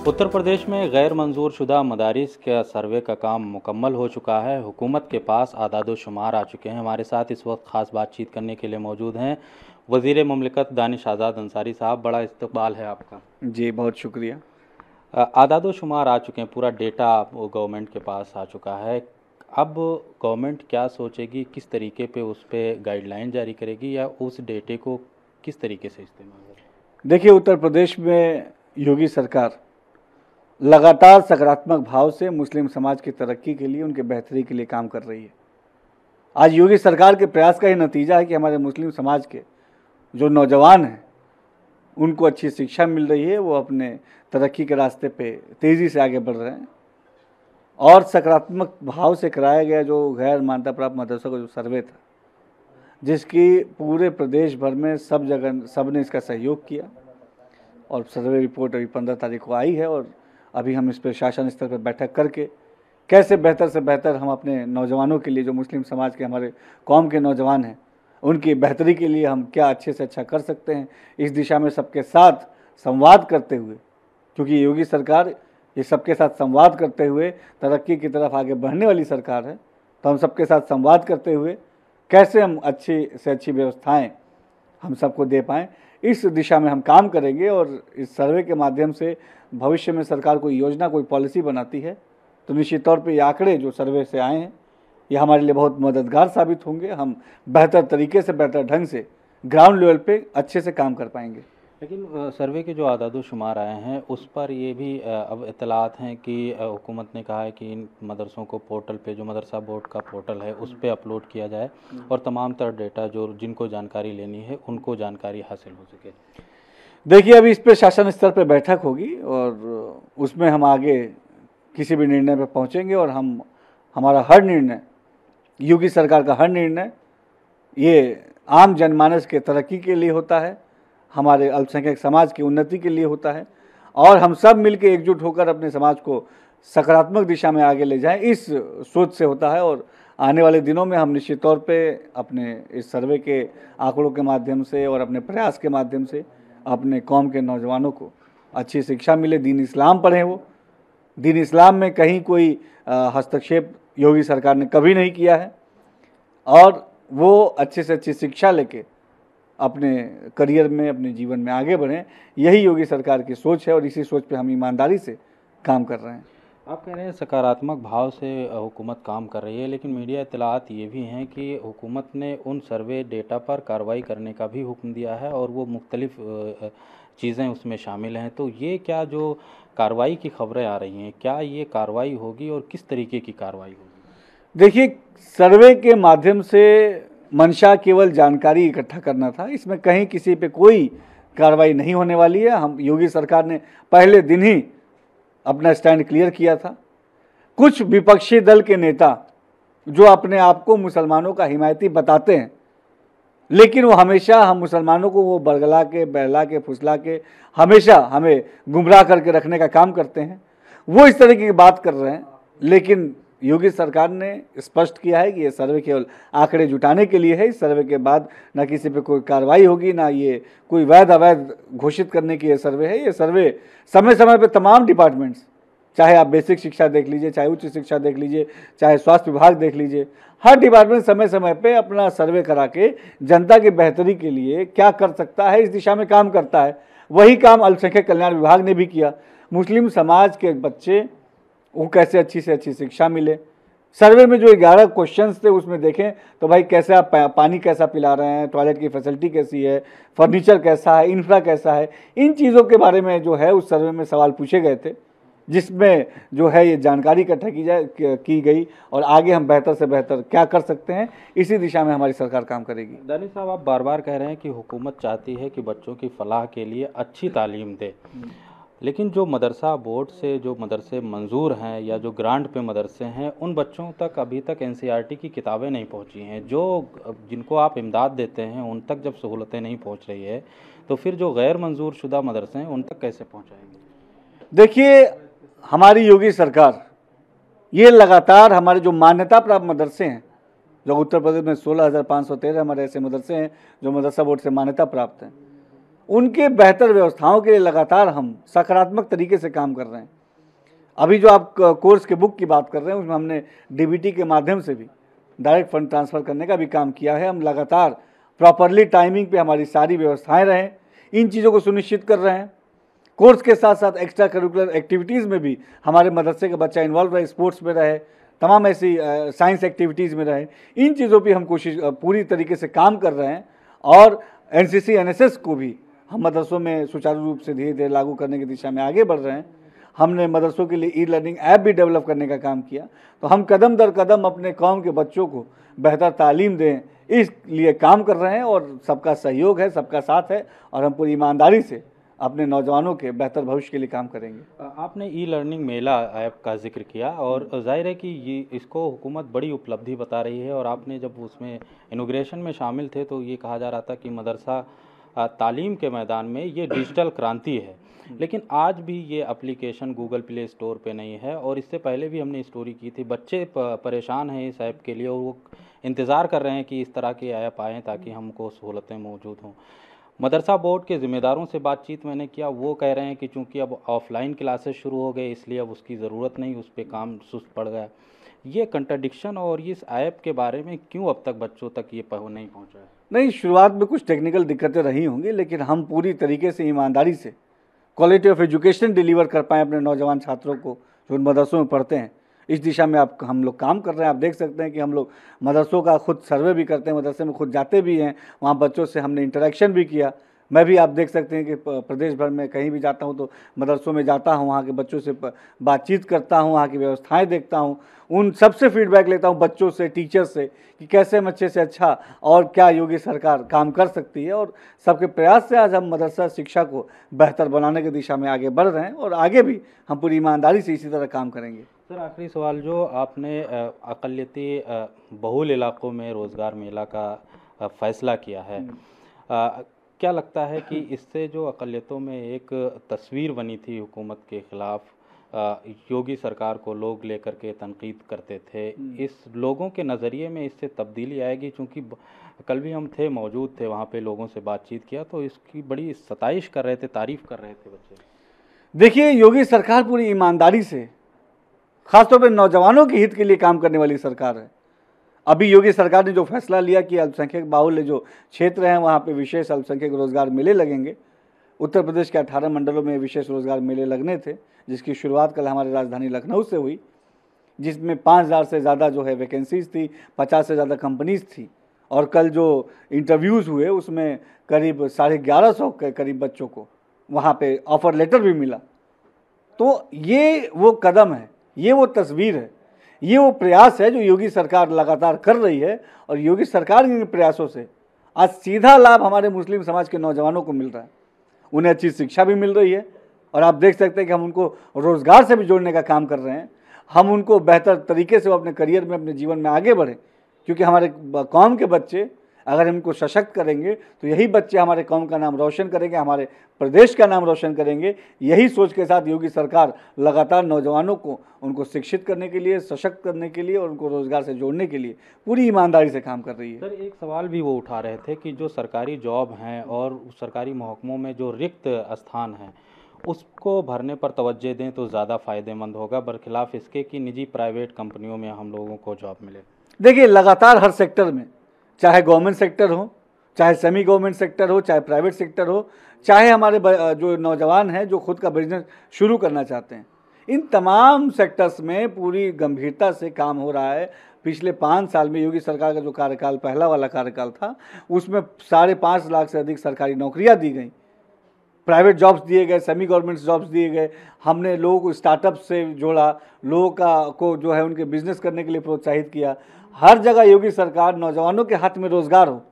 उत्तर प्रदेश में गैर मंजूर शुदा मदारिस का सर्वे का काम मुकम्मल हो चुका है। हुकूमत के पास आदाद-ओ-शुमार आ चुके हैं। हमारे साथ इस वक्त ख़ास बातचीत करने के लिए मौजूद हैं वज़ीर मुमलिकत दानिश आज़ाद अंसारी साहब। बड़ा इस्तकबाल है आपका। जी, बहुत शुक्रिया। आदाद-ओ-शुमार आ चुके हैं, पूरा डेटा गवर्नमेंट के पास आ चुका है। अब गवर्नमेंट क्या सोचेगी, किस तरीके पे उस पर गाइडलाइन जारी करेगी या उस डेटे को किस तरीके से इस्तेमाल करेगी? देखिए, उत्तर प्रदेश में योगी सरकार लगातार सकारात्मक भाव से मुस्लिम समाज की तरक्की के लिए, उनके बेहतरी के लिए काम कर रही है। आज योगी सरकार के प्रयास का ही नतीजा है कि हमारे मुस्लिम समाज के जो नौजवान हैं उनको अच्छी शिक्षा मिल रही है, वो अपने तरक्की के रास्ते पे तेज़ी से आगे बढ़ रहे हैं। और सकारात्मक भाव से कराया गया जो गैर मान्यता प्राप्त मदरसों का जो सर्वे था, जिसकी पूरे प्रदेश भर में सब जगह सब ने इसका सहयोग किया और सर्वे रिपोर्ट अभी 15 तारीख को आई है। और अभी हम इस पर शासन स्तर पर बैठक करके कैसे बेहतर से बेहतर हम अपने नौजवानों के लिए, जो मुस्लिम समाज के हमारे कौम के नौजवान हैं, उनकी बेहतरी के लिए हम क्या अच्छे से अच्छा कर सकते हैं, इस दिशा में सबके साथ संवाद करते हुए, क्योंकि योगी सरकार ये सबके साथ संवाद करते हुए तरक्की की तरफ आगे बढ़ने वाली सरकार है। तो हम सबके साथ संवाद करते हुए कैसे हम अच्छी से अच्छी व्यवस्थाएं हम सबको दे पाएँ, इस दिशा में हम काम करेंगे। और इस सर्वे के माध्यम से भविष्य में सरकार कोई योजना, कोई पॉलिसी बनाती है तो निश्चित तौर पे ये आंकड़े जो सर्वे से आए हैं ये हमारे लिए बहुत मददगार साबित होंगे। हम बेहतर तरीके से, बेहतर ढंग से ग्राउंड लेवल पे अच्छे से काम कर पाएंगे। लेकिन सर्वे के जो आदाद-ओ-शुमार आए हैं उस पर ये भी अब इत्तलात हैं कि हुकूमत ने कहा है कि इन मदरसों को पोर्टल पे, जो मदरसा बोर्ड का पोर्टल है उस पे अपलोड किया जाए और तमाम तर डेटा जो जिनको जानकारी लेनी है उनको जानकारी हासिल हो सके। देखिए, अभी इस पर शासन स्तर पर बैठक होगी और उसमें हम आगे किसी भी निर्णय पर पहुँचेंगे। और हमारा हर निर्णय, योगी सरकार का हर निर्णय, ये आम जनमानस के तरक्की के लिए होता है, हमारे अल्पसंख्यक समाज की उन्नति के लिए होता है। और हम सब मिलकर एकजुट होकर अपने समाज को सकारात्मक दिशा में आगे ले जाएं, इस सोच से होता है। और आने वाले दिनों में हम निश्चित तौर पे अपने इस सर्वे के आंकड़ों के माध्यम से और अपने प्रयास के माध्यम से अपने कौम के नौजवानों को अच्छी शिक्षा मिले, दीन इस्लाम पढ़ें। वो दीन इस्लाम में कहीं कोई हस्तक्षेप योगी सरकार ने कभी नहीं किया है और वो अच्छे से अच्छी शिक्षा लेके अपने करियर में, अपने जीवन में आगे बढ़ें। यही योगी सरकार की सोच है और इसी सोच पे हम ईमानदारी से काम कर रहे हैं। आप कह रहे हैं सकारात्मक भाव से हुकूमत काम कर रही है, लेकिन मीडिया इत्तलात ये भी हैं कि हुकूमत ने उन सर्वे डेटा पर कार्रवाई करने का भी हुक्म दिया है और वो मुख्तलिफ चीज़ें उसमें शामिल हैं। तो ये क्या जो कार्रवाई की खबरें आ रही हैं, क्या ये कार्रवाई होगी और किस तरीके की कार्रवाई होगी? देखिए, सर्वे के माध्यम से मंशा केवल जानकारी इकट्ठा करना था, इसमें कहीं किसी पे कोई कार्रवाई नहीं होने वाली है। हम योगी सरकार ने पहले दिन ही अपना स्टैंड क्लियर किया था। कुछ विपक्षी दल के नेता जो अपने आप को मुसलमानों का हिमायती बताते हैं, लेकिन वो हमेशा हम मुसलमानों को वो बरगला के, बहला के, फुसला के हमेशा हमें गुमराह करके रखने का काम करते हैं, वो इस तरह की बात कर रहे हैं। लेकिन योगी सरकार ने स्पष्ट किया है कि ये सर्वे केवल आंकड़े जुटाने के लिए है। इस सर्वे के बाद ना किसी पे कोई कार्रवाई होगी, ना ये कोई वैध अवैध घोषित करने की ये सर्वे है। ये सर्वे समय समय पे तमाम डिपार्टमेंट्स, चाहे आप बेसिक शिक्षा देख लीजिए, चाहे उच्च शिक्षा देख लीजिए, चाहे स्वास्थ्य विभाग देख लीजिए, हर डिपार्टमेंट समय समय पे अपना सर्वे करा के जनता की बेहतरी के लिए क्या कर सकता है इस दिशा में काम करता है। वही काम अल्पसंख्यक कल्याण विभाग ने भी किया। मुस्लिम समाज के बच्चे वो कैसे अच्छी से अच्छी शिक्षा मिले। सर्वे में जो 11 क्वेश्चंस थे उसमें देखें तो भाई कैसे आप पानी कैसा पिला रहे हैं, टॉयलेट की फैसिलिटी कैसी है, फर्नीचर कैसा है, इंफ्रा कैसा है, इन चीज़ों के बारे में जो है उस सर्वे में सवाल पूछे गए थे, जिसमें जो है ये जानकारी इकट्ठा की गई और आगे हम बेहतर से बेहतर क्या कर सकते हैं, इसी दिशा में हमारी सरकार काम करेगी। दानिश साहब, आप बार बार कह रहे हैं कि हुकूमत चाहती है कि बच्चों की फलाह के लिए अच्छी तालीम दे, लेकिन जो मदरसा बोर्ड से जो मदरसे मंजूर हैं या जो ग्रांट पे मदरसे हैं, उन बच्चों तक अभी तक एनसीईआरटी की किताबें नहीं पहुंची हैं। जो जिनको आप इमदाद देते हैं उन तक जब सहूलतें नहीं पहुंच रही है तो फिर जो गैर मंजूर शुदा मदरसे हैं उन तक कैसे पहुंचाएंगे? देखिए, हमारी योगी सरकार ये लगातार हमारे जो मान्यता प्राप्त मदरसे हैं, जो उत्तर प्रदेश में 16,513 हमारे ऐसे मदरसे हैं जो मदरसा बोर्ड से मान्यता प्राप्त हैं, उनके बेहतर व्यवस्थाओं के लिए लगातार हम सकारात्मक तरीके से काम कर रहे हैं। अभी जो आप कोर्स के बुक की बात कर रहे हैं, उसमें हमने डीबीटी के माध्यम से भी डायरेक्ट फंड ट्रांसफ़र करने का भी काम किया है। हम लगातार प्रॉपरली टाइमिंग पे हमारी सारी व्यवस्थाएं रहें, इन चीज़ों को सुनिश्चित कर रहे हैं। कोर्स के साथ साथ एक्स्ट्रा करिकुलर एक्टिविटीज़ में भी हमारे मदरसे का बच्चा इन्वॉल्व रहे, स्पोर्ट्स में रहे, तमाम ऐसी साइंस एक्टिविटीज़ में रहे। इन चीज़ों पे हम कोशिश पूरी तरीके से काम कर रहे हैं और एनसीसी एनएसएस को भी हम मदरसों में सुचारू रूप से धीरे धीरे लागू करने की दिशा में आगे बढ़ रहे हैं। हमने मदरसों के लिए ई लर्निंग ऐप भी डेवलप करने का काम किया। तो हम कदम दर कदम अपने कौम के बच्चों को बेहतर तालीम दें, इस लिए काम कर रहे हैं और सबका सहयोग है, सबका साथ है और हम पूरी ईमानदारी से अपने नौजवानों के बेहतर भविष्य के लिए काम करेंगे। आपने ई लर्निंग मेला ऐप का जिक्र किया और जाहिर है कि ये इसको हुकूमत बड़ी उपलब्धि बता रही है और आपने जब उसमें इनॉग्रेशन में शामिल थे तो ये कहा जा रहा था कि मदरसा तालीम के मैदान में ये डिजिटल क्रांति है, लेकिन आज भी ये एप्लीकेशन गूगल प्ले स्टोर पे नहीं है और इससे पहले भी हमने स्टोरी की थी। बच्चे परेशान हैं इस ऐप के लिए और वो इंतज़ार कर रहे हैं कि इस तरह के ऐप आएँ ताकि हमको सहूलतें मौजूद हों। मदरसा बोर्ड के ज़िम्मेदारों से बातचीत मैंने किया, वो कह रहे हैं कि चूँकि अब ऑफ़लाइन क्लासेस शुरू हो गए इसलिए अब उसकी ज़रूरत नहीं, उस पर काम सुस्त पड़ गया। ये कंट्रडिक्शन और इस ऐप के बारे में क्यों अब तक बच्चों तक ये नहीं पहुँचा है? नहीं, शुरुआत में कुछ टेक्निकल दिक्कतें रही होंगी, लेकिन हम पूरी तरीके से ईमानदारी से क्वालिटी ऑफ एजुकेशन डिलीवर कर पाएँ अपने नौजवान छात्रों को जो उन मदरसों में पढ़ते हैं। इस दिशा में हम लोग काम कर रहे हैं। आप देख सकते हैं कि हम लोग मदरसों का खुद सर्वे भी करते हैं, मदरसे में खुद जाते भी हैं, वहाँ बच्चों से हमने इंटरेक्शन भी किया। मैं भी आप देख सकते हैं कि प्रदेश भर में कहीं भी जाता हूँ तो मदरसों में जाता हूँ, वहाँ के बच्चों से बातचीत करता हूँ, वहाँ की व्यवस्थाएं देखता हूँ, उन सबसे फीडबैक लेता हूँ, बच्चों से, टीचर से, कि कैसे हम अच्छे से अच्छा और क्या योगी सरकार काम कर सकती है। और सबके प्रयास से आज हम मदरसा शिक्षा को बेहतर बनाने की दिशा में आगे बढ़ रहे हैं और आगे भी हम पूरी ईमानदारी से इसी तरह काम करेंगे। सर, आखिरी सवाल, जो आपने अक़लियती बहुल इलाकों में रोज़गार मेला का फ़ैसला किया है, क्या लगता है कि इससे जो अक़लियतों में एक तस्वीर बनी थी हुकूमत के ख़िलाफ़, योगी सरकार को लोग लेकर के तनकीद करते थे, इस लोगों के नज़रिए में इससे तब्दीली आएगी? चूँकि कल भी हम मौजूद थे वहाँ पे, लोगों से बातचीत किया तो इसकी बड़ी सताइश कर रहे थे, तारीफ़ कर रहे थे बच्चे। देखिए, योगी सरकार पूरी ईमानदारी से खासतौर पर नौजवानों के हित के लिए काम करने वाली सरकार है। अभी योगी सरकार ने जो फैसला लिया कि अल्पसंख्यक बाहुल्य जो क्षेत्र हैं वहाँ पे विशेष अल्पसंख्यक रोजगार मेले लगेंगे। उत्तर प्रदेश के 18 मंडलों में विशेष रोजगार मेले लगने थे, जिसकी शुरुआत कल हमारी राजधानी लखनऊ से हुई, जिसमें 5000 से ज़्यादा जो है वैकेंसीज थी, 50 से ज़्यादा कंपनीज थी। और कल जो इंटरव्यूज़ हुए उसमें करीब 1150 के करीब बच्चों को वहाँ पे ऑफ़र लेटर भी मिला। तो ये वो कदम है, ये वो तस्वीर है, ये वो प्रयास है जो योगी सरकार लगातार कर रही है। और योगी सरकार के प्रयासों से आज सीधा लाभ हमारे मुस्लिम समाज के नौजवानों को मिल रहा है, उन्हें अच्छी शिक्षा भी मिल रही है और आप देख सकते हैं कि हम उनको रोज़गार से भी जोड़ने का काम कर रहे हैं। हम उनको बेहतर तरीके से वो अपने करियर में, अपने जीवन में आगे बढ़ें, क्योंकि हमारे कौम के बच्चे अगर हम इनको सशक्त करेंगे तो यही बच्चे हमारे कौम का नाम रोशन करेंगे, हमारे प्रदेश का नाम रोशन करेंगे। यही सोच के साथ योगी सरकार लगातार नौजवानों को उनको शिक्षित करने के लिए, सशक्त करने के लिए और उनको रोज़गार से जोड़ने के लिए पूरी ईमानदारी से काम कर रही है। सर, एक सवाल भी वो उठा रहे थे कि जो सरकारी जॉब हैं और सरकारी महकमों में जो रिक्त स्थान हैं उसको भरने पर तवज्जो दें तो ज़्यादा फ़ायदेमंद होगा, बरखिलाफ़ इसके कि निजी प्राइवेट कंपनियों में हम लोगों को जॉब मिले। देखिए, लगातार हर सेक्टर में, चाहे गवर्नमेंट सेक्टर हो, चाहे सेमी गवर्नमेंट सेक्टर हो, चाहे प्राइवेट सेक्टर हो, चाहे हमारे जो नौजवान हैं जो खुद का बिजनेस शुरू करना चाहते हैं, इन तमाम सेक्टर्स में पूरी गंभीरता से काम हो रहा है। पिछले 5 साल में योगी सरकार का जो कार्यकाल, पहला वाला कार्यकाल था, उसमें 5.5 लाख से अधिक सरकारी नौकरियां दी गई, प्राइवेट जॉब्स दिए गए, सेमी गवर्नमेंट जॉब्स दिए गए। हमने लोगों को स्टार्टअप से जोड़ा, लोगों को जो है उनके बिजनेस करने के लिए प्रोत्साहित किया। हर जगह योगी सरकार नौजवानों के हाथ में रोज़गार हो,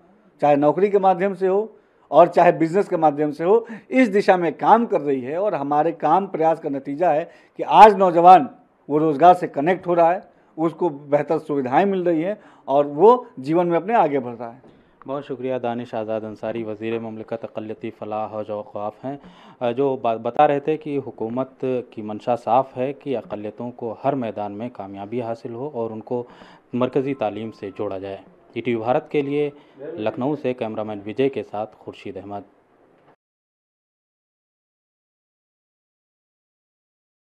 चाहे नौकरी के माध्यम से हो और चाहे बिजनेस के माध्यम से हो, इस दिशा में काम कर रही है। और हमारे काम प्रयास का नतीजा है कि आज नौजवान वो रोज़गार से कनेक्ट हो रहा है, उसको बेहतर सुविधाएं मिल रही हैं और वो जीवन में अपने आगे बढ़ रहा है। बहुत शुक्रिया दानिश आज़ाद अंसारी, वज़ीर ममलिकत अक़लियती फ़लाह और औक़ाफ़ हैं, जो बता रहे थे कि हुकूमत की मंशा साफ़ है कि अक़लियतों को हर मैदान में कामयाबी हासिल हो और उनको मरकज़ी तालीम से जोड़ा जाए। ईटीवी भारत के लिए लखनऊ से कैमरामैन विजय के साथ खुर्शीद अहमद।